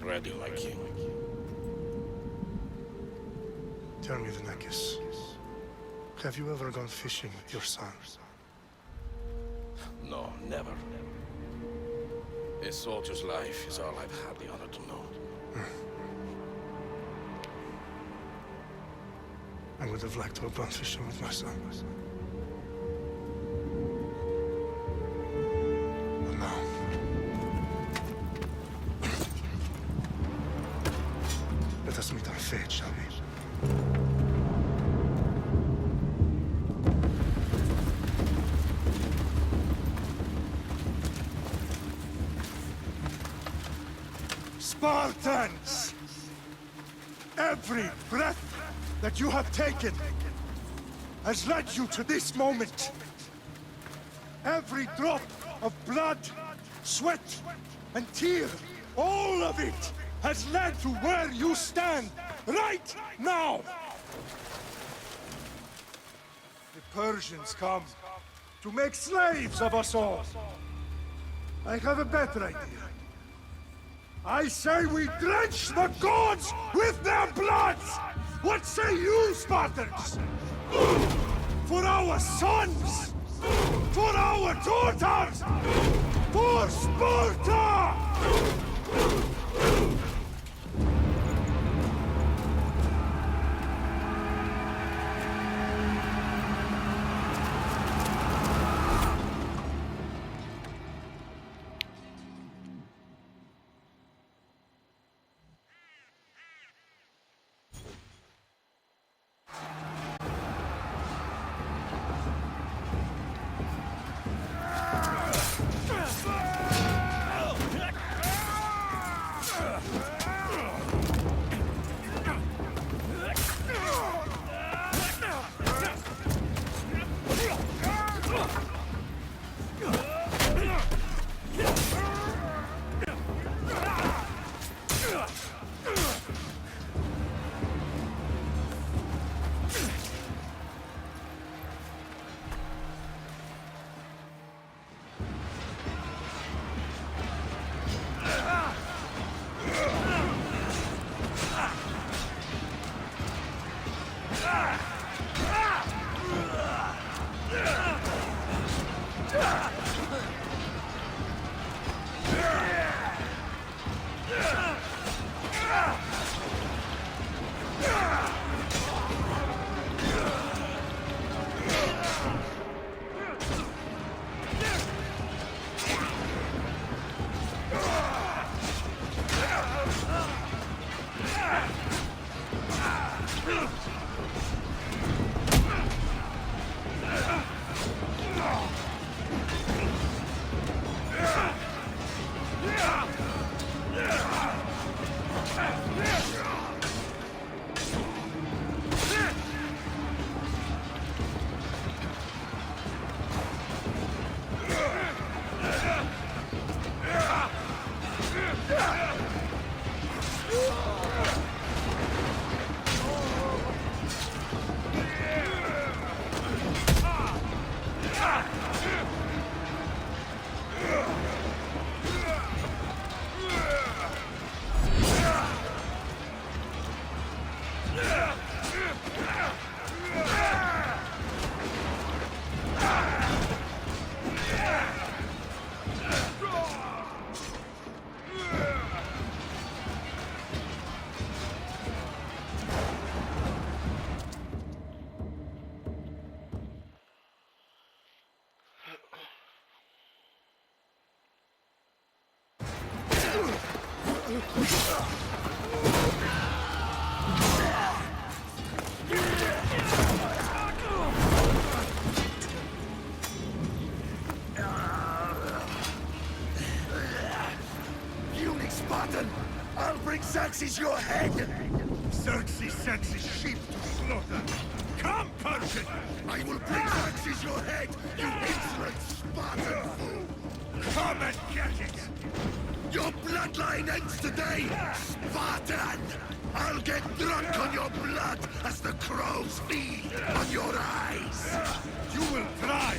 ready, my king. Tell me, the Nekis, have you ever gone fishing with your son? No, never. A soldier's life is all I've had the honor to know. I would have liked to have gone fishing with my son. But now... let us meet our fate, shall we? Spartans! Every breath that you have taken has led you to this moment. Every drop of blood, sweat, and tear, all of it has led to where you stand right now. The Persians come to make slaves of us all. I have a better idea. I say we drench the gods with their blood! What say you, Spartans? For our sons! For our daughters! For Sparta! Xerxes your head! Xerxes sends his sheep to slaughter. Come, Persian! I will bring Xerxes your head, you insolent Spartan fool! Come and get it! Your bloodline ends today, Spartan! I'll get drunk on your blood as the crows feed on your eyes! You will try,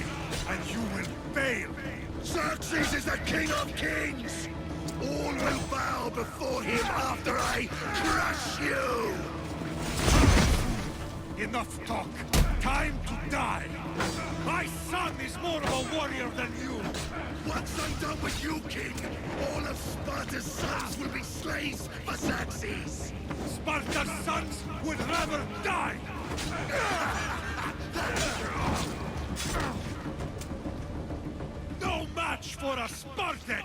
and you will fail! Xerxes is the king of kings! All will bow before him after I crush you! Enough talk. Time to die. My son is more of a warrior than you. Once I'm done with you, King, all of Sparta's sons will be slaves for Xerxes! Sparta's sons would rather die. No match for a Spartan!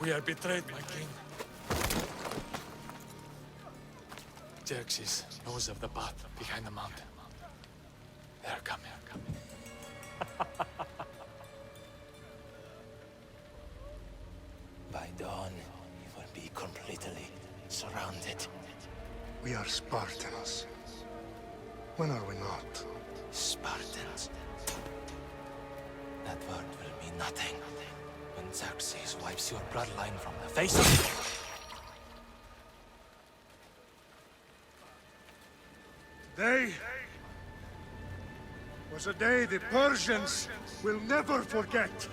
We are betrayed, my king. Xerxes knows of the path behind the mountain. They are coming. By dawn, you will be completely surrounded. We are Spartans. When are we not? Spartans. That word will mean nothing when Xerxes wipes your bloodline from the face of the earth. Today was a day the Persians will never forget.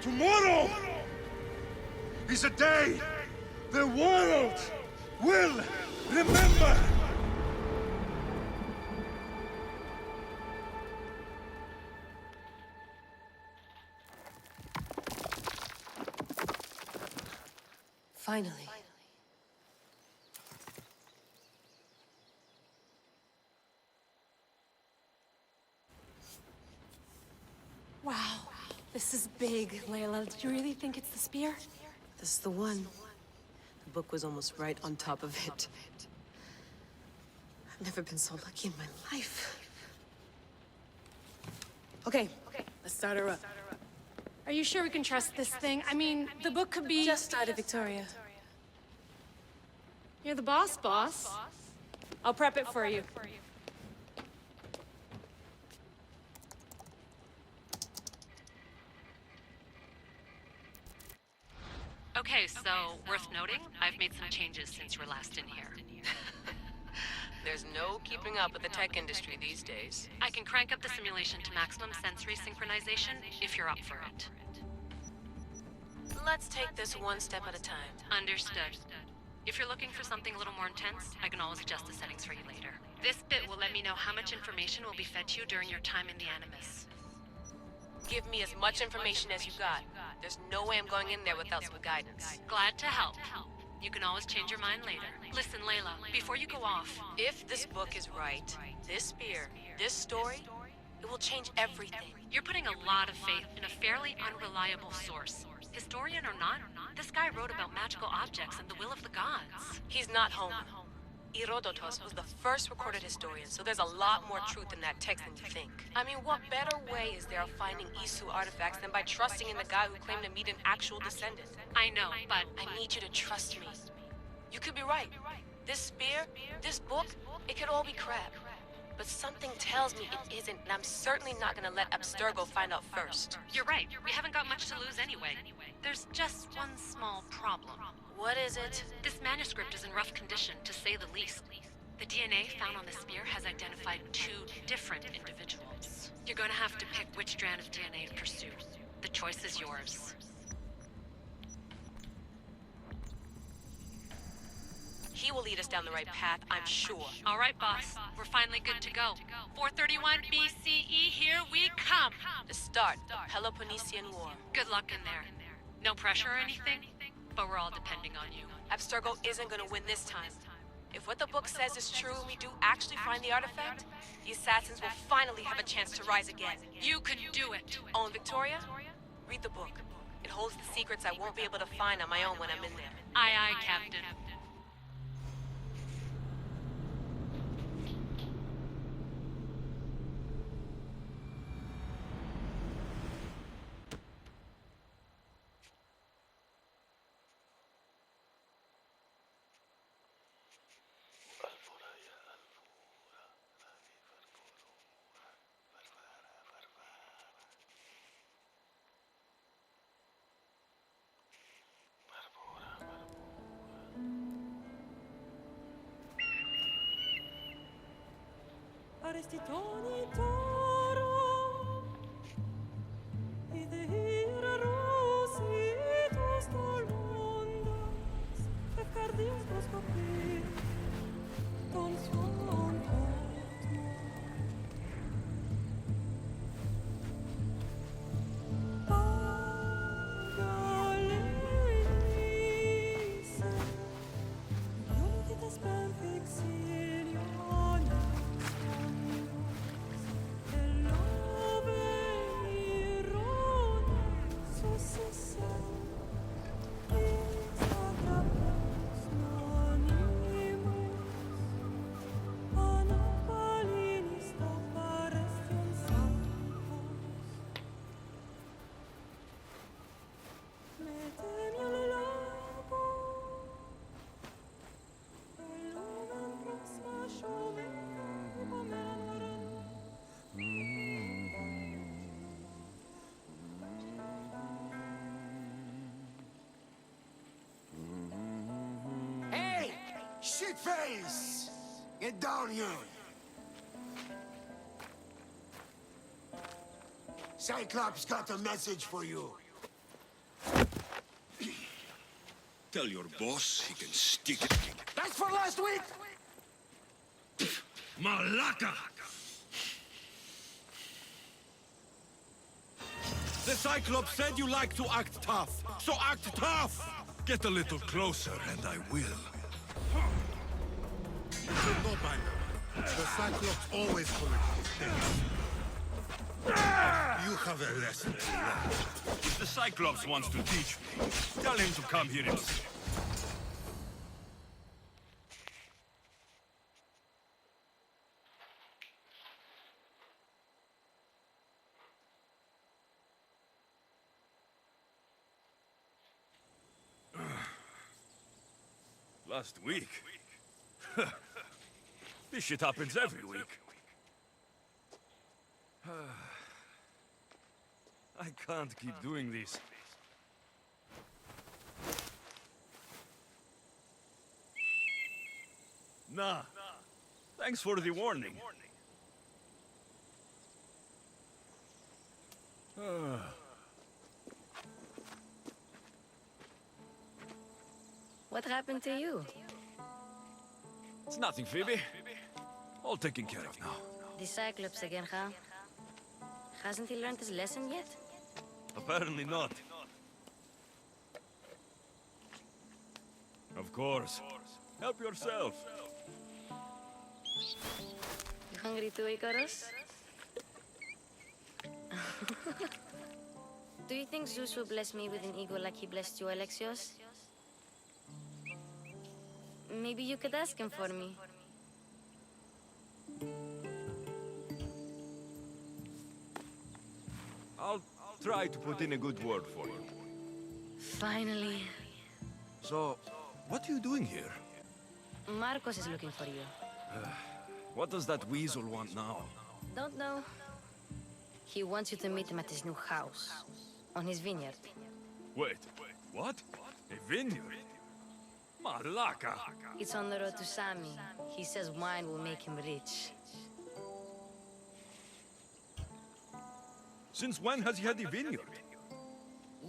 Tomorrow is a day the world will remember. Finally. Wow, this is big, Layla. Do you really think it's the spear? This is the one. The book was almost right on top of it. I've never been so lucky in my life. Okay, let's start her up. Are you sure we can trust this thing? I mean, the book could be... Just started, Victoria. You're the boss. I'll prep it for you. Okay, so worth noting, I've made some changes since you were last in here. There's no keeping up with the tech industry these days. I can crank up the simulation to maximum sensory synchronization if you're up for it. Let's take this one step at a time. Understood. If you're looking for something a little more intense, I can always adjust the settings for you later. This bit will let me know how much information will be fed to you during your time in the Animus. Give me as much information as you got. There's no way I'm going in there without some guidance. Glad to help. You can always change your mind later. Listen, Layla, before you go off... If this book is right, this spear, this story, it will change everything. You're putting a lot of faith in a fairly unreliable source. Historian or not, this guy wrote about magical objects and the will of the gods. He's not Homer. Herodotus was the first recorded historian, so there's a lot more truth in that text than you think. I mean, what better way is there of finding Isu artifacts than by trusting in the guy who claimed to meet an actual descendant? I know, but... I need you to trust me. You could be right. This spear, this book, it could all be crap. But something tells me it isn't, and I'm certainly not gonna let Abstergo find out first. You're right. We haven't got much to lose anyway. There's just one small problem. What is it? This manuscript is in rough condition, to say the least. The DNA found on the spear has identified 2 different individuals. You're gonna have to pick which strand of DNA to pursue. The choice is yours. He will lead us down the right path, I'm sure. All right, boss. We're finally good to go. 431 BCE, here we come! The start, the Peloponnesian War. Good luck in there. No pressure or anything, but we're all depending on you. Abstergo isn't gonna win this time. If what the book says is true and we do actually find the artifact, the Assassins will finally have a chance to rise again. You can do it! Oh, and Victoria? Read the book. It holds the secrets I won't be able to find on my own when I'm in there. Aye, aye, Captain. Shitface! Get down here! Cyclops got a message for you. Tell your boss he can stick it. That's for last week! Malaka! The Cyclops said you like to act tough, so act tough! Get a little closer and I will. You should know by now. The Cyclops always commit mistakes. You have a lesson to learn. If the Cyclops wants to teach me, tell him to come here himself. Last week? This shit happens every week. I can't keep doing this. Nah. Thanks for the warning. What happened to you? It's nothing, Phoebe. All taken care of now. The Cyclops again, huh? Hasn't he learned his lesson yet? Apparently not. Of course. Help yourself. You hungry too, Icarus? Do you think Zeus will bless me with an ego like he blessed you, Alexios? Maybe you could ask him for me. I'll try to put in a good word for you. Finally. So, what are you doing here? Marcos is looking for you. What does that weasel want now? Don't know. He wants you to meet him at his new house. On his vineyard. Wait, what? A vineyard? Malaka! It's on the road to Sami. He says wine will make him rich. Since when has he had a vineyard?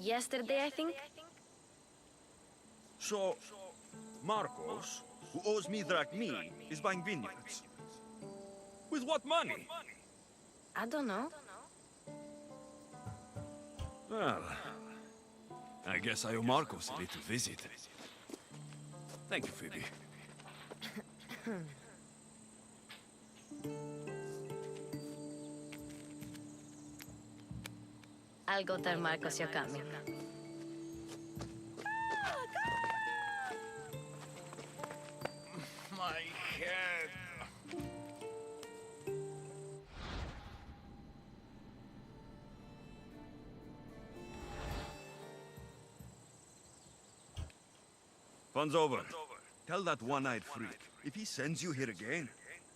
Yesterday, I think? So, Marcos, who owes me drachmi, is buying vineyards. With what money? I don't know. Well, I guess I owe Marcos a little visit. Thank you, Phoebe. I'll go tell Marcos you're coming. My head. Fun's over. Tell that one-eyed freak, if he sends you here again,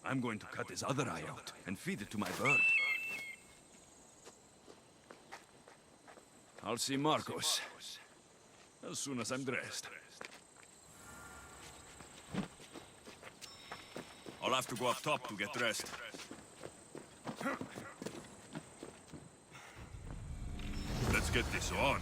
I'm going to cut his other eye out and feed it to my bird. I'll see Marcos as soon as I'm dressed. I'll have to go up top to get dressed. Let's get this on.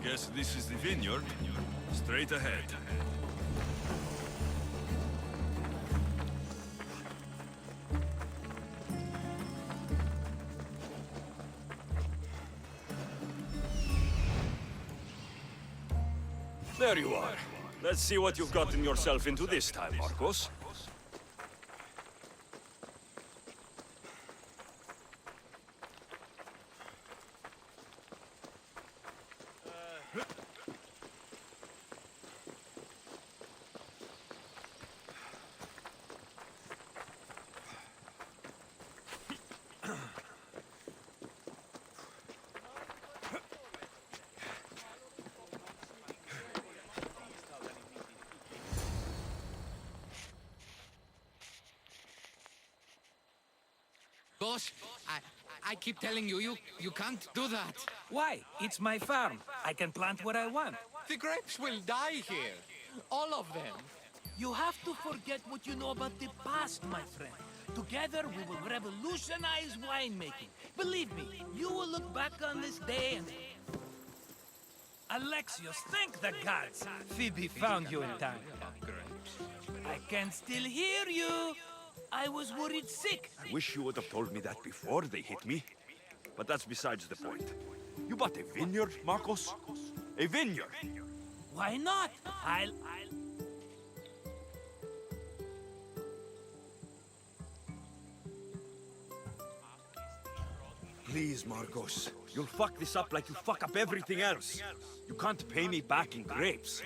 Guess this is the vineyard. Straight ahead. There you are. Let's see what you've gotten yourself into this time, Marcos. Boss, I keep telling you can't do that. Why? It's my farm. I can plant what I want. The grapes will die here. All of them. You have to forget what you know about the past, my friend. Together, we will revolutionize winemaking. Believe me, you will look back on this day and... Alexios, thank the gods! Phoebe found you in time. I can still hear you. I was worried sick. I wish you would have told me that before they hit me. But that's besides the point. You bought a vineyard, Marcos? A vineyard? Why not? Please, Marcos. You'll fuck this up like you fuck up everything else. You can't pay me back in grapes.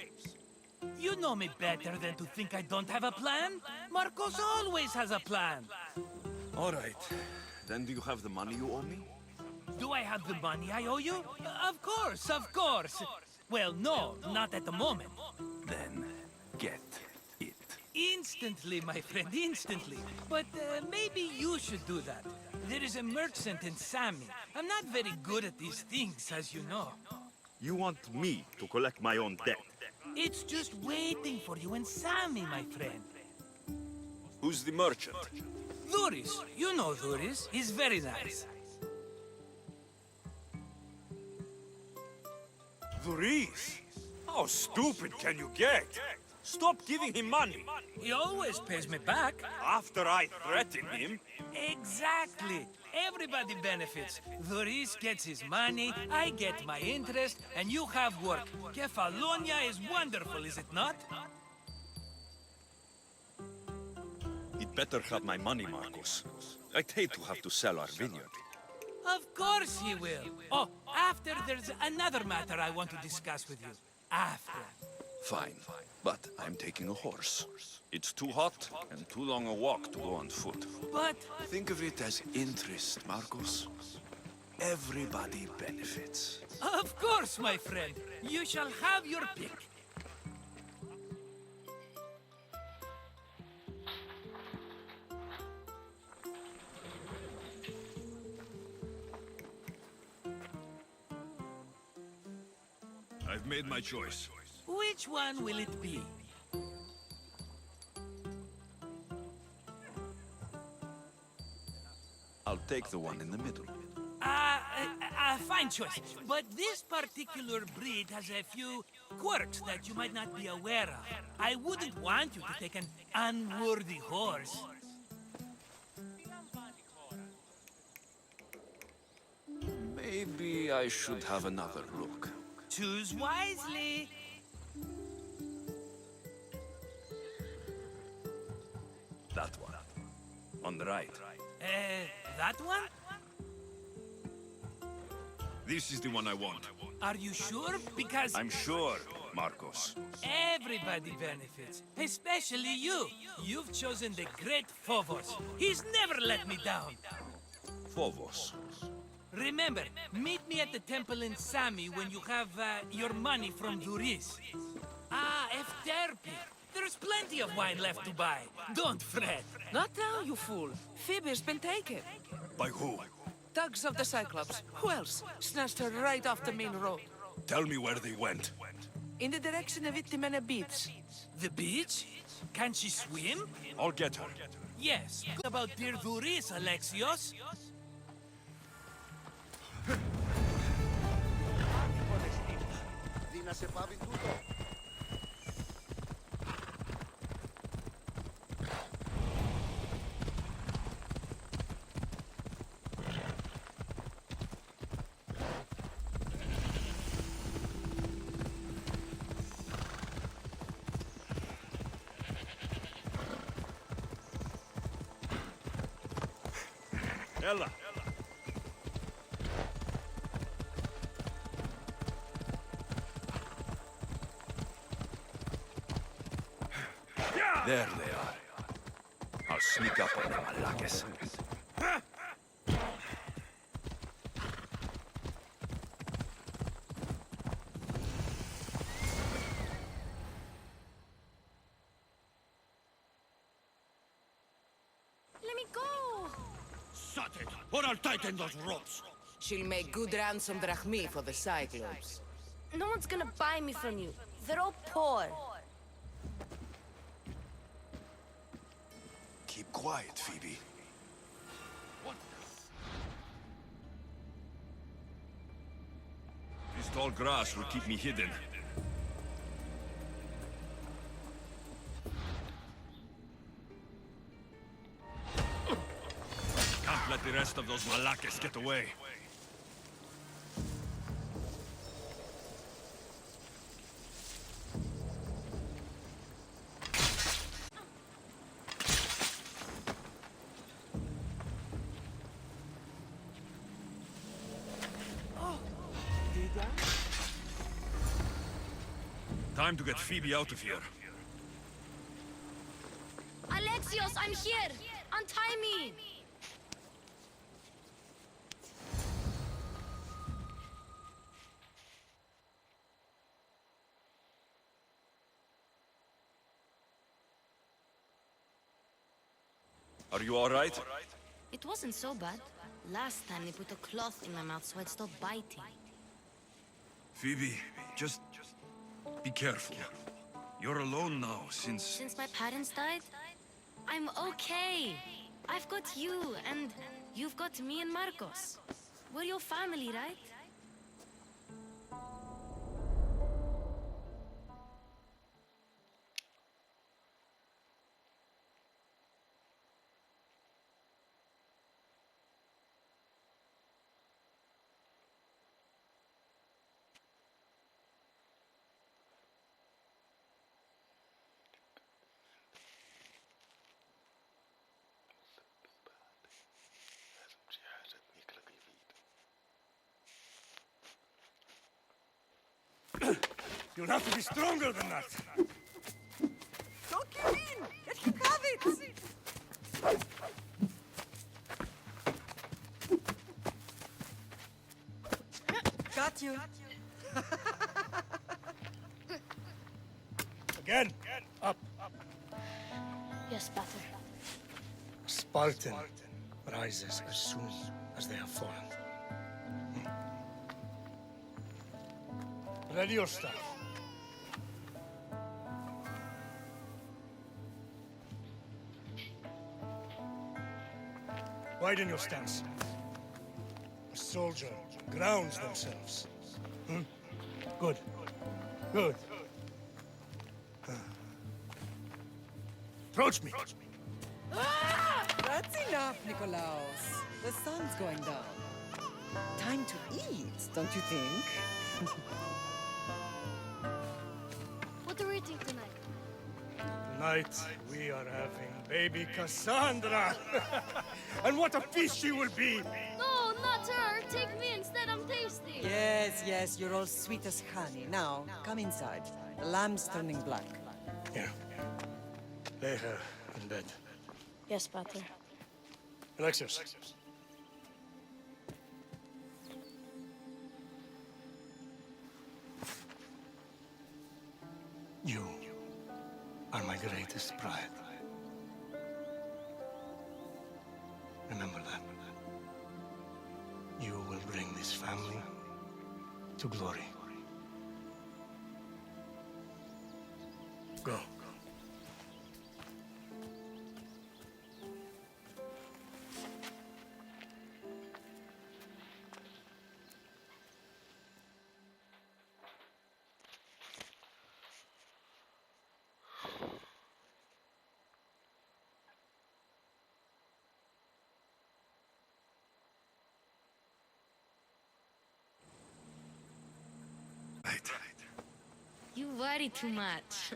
You know me better than to think I don't have a plan. Marcos always has a plan. All right. Then do you have the money you owe me? Do I have the money I owe you? Of course, of course. Well, no, not at the moment. Then get it. Instantly, my friend, instantly. But maybe you should do that. There is a merchant in Sami. I'm not very good at these things, as you know. You want me to collect my own debt? It's just waiting for you in Sami, my friend. Who's the merchant? Duris. You know Duris. He's very nice. Duris? How stupid can you get? Stop giving him money. He always pays me back. After I threaten him? Exactly. Everybody benefits. Duris gets his money, I get my interest, and you have work. Kefalonia is wonderful, is it not? He'd better have my money, Marcos. I'd hate to have to sell our vineyard. Of course he will. Oh, after there's another matter I want to discuss with you. After. Fine, but I'm taking a horse. It's too hot and too long a walk to go on foot. But... Think of it as interest, Marcos. Everybody benefits. Of course, my friend. You shall have your pick. I've made my choice. Which one will it be? I'll take the one in the middle. Fine choice. But this particular breed has a few quirks that you might not be aware of. I wouldn't want you to take an unworthy horse. Maybe I should have another look. Choose wisely. That one. On the right. That one? This is the one I want. Are you sure? Because... I'm sure, Marcos. everybody benefits. Especially you. You've chosen the great Phobos. He's never let me down. Phobos. Remember, meet me at the temple in Sami when you have your money from Duris. Efterpi. There's plenty of wine left to buy. Don't fret. Not now, you fool. Phoebe's been taken. By who? Thugs of the Cyclops. Who else? Snatched her right off the main road. Tell me where they went. In the direction of Itimena Beach. The beach? Can she swim? I'll get her. Yes. About dear Duris, Alexios. Ella. There they are. I'll sneak up on them, Alakis. Let me go! Shut it, or I'll tighten those ropes. She'll make good ransom drachmi for the Cyclops. No one's gonna buy me from you. They're all poor. Keep quiet, Phoebe. This tall grass will keep me hidden. Can't let the rest of those Malakes get away. Time to get Phoebe out of here. Alexios, I'm here! Untie me! Are you all right? It wasn't so bad. Last time they put a cloth in my mouth so I'd stop biting. Phoebe, just be careful. You're alone now since... Since my parents died, I'm okay. I've got you, and you've got me and Marcos. We're your family, right? You'll have to be stronger than that. Don't give in! Let him have it! Got you. Again. Up. Yes, Pater. Spartan rises as soon as they have fallen. Ready your staff. Widen your stance. A soldier grounds themselves. Good. Good. Approach me. That's enough, Nikolaos. The sun's going down. Time to eat, don't you think? What are we eating tonight? Tonight, we are having baby Cassandra. And what a feast she will be! No, not her! Take me instead, I'm tasty! Yes, you're all sweet as honey. Now, come inside. The lamb's turning black. Here. Lay her in bed. Yes, Pater. Alexios. You are my greatest pride. Remember that. You will bring this family to glory. Go. You worry too much.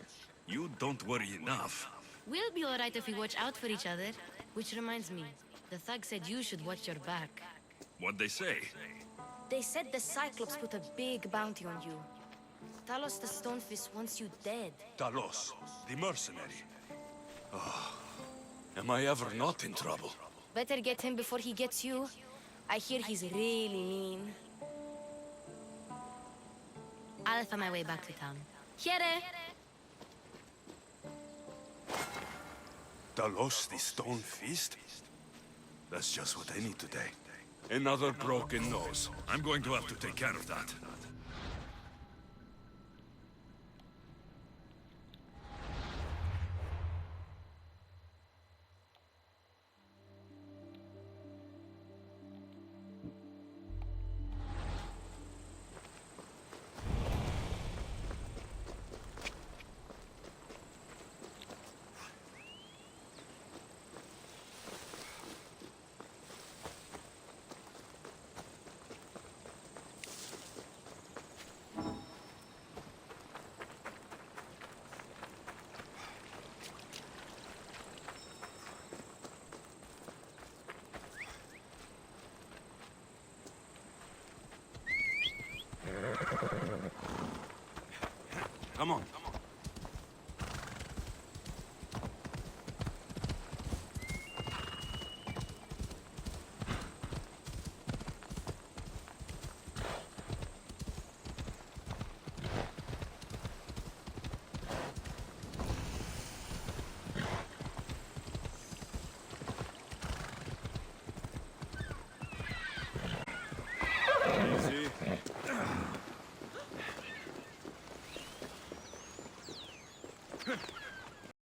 You don't worry enough. We'll be alright if we watch out for each other. Which reminds me, the thug said you should watch your back. What'd they say? They said the Cyclops put a big bounty on you. Talos the Stonefist wants you dead. Talos, the mercenary. Oh, am I ever not in trouble? Better get him before he gets you. I hear he's really mean. I'll find my way back to town. Here! Talos, the Stone Fist? That's just what I need today. Another broken nose. I'm going to have to take care of that. Come on.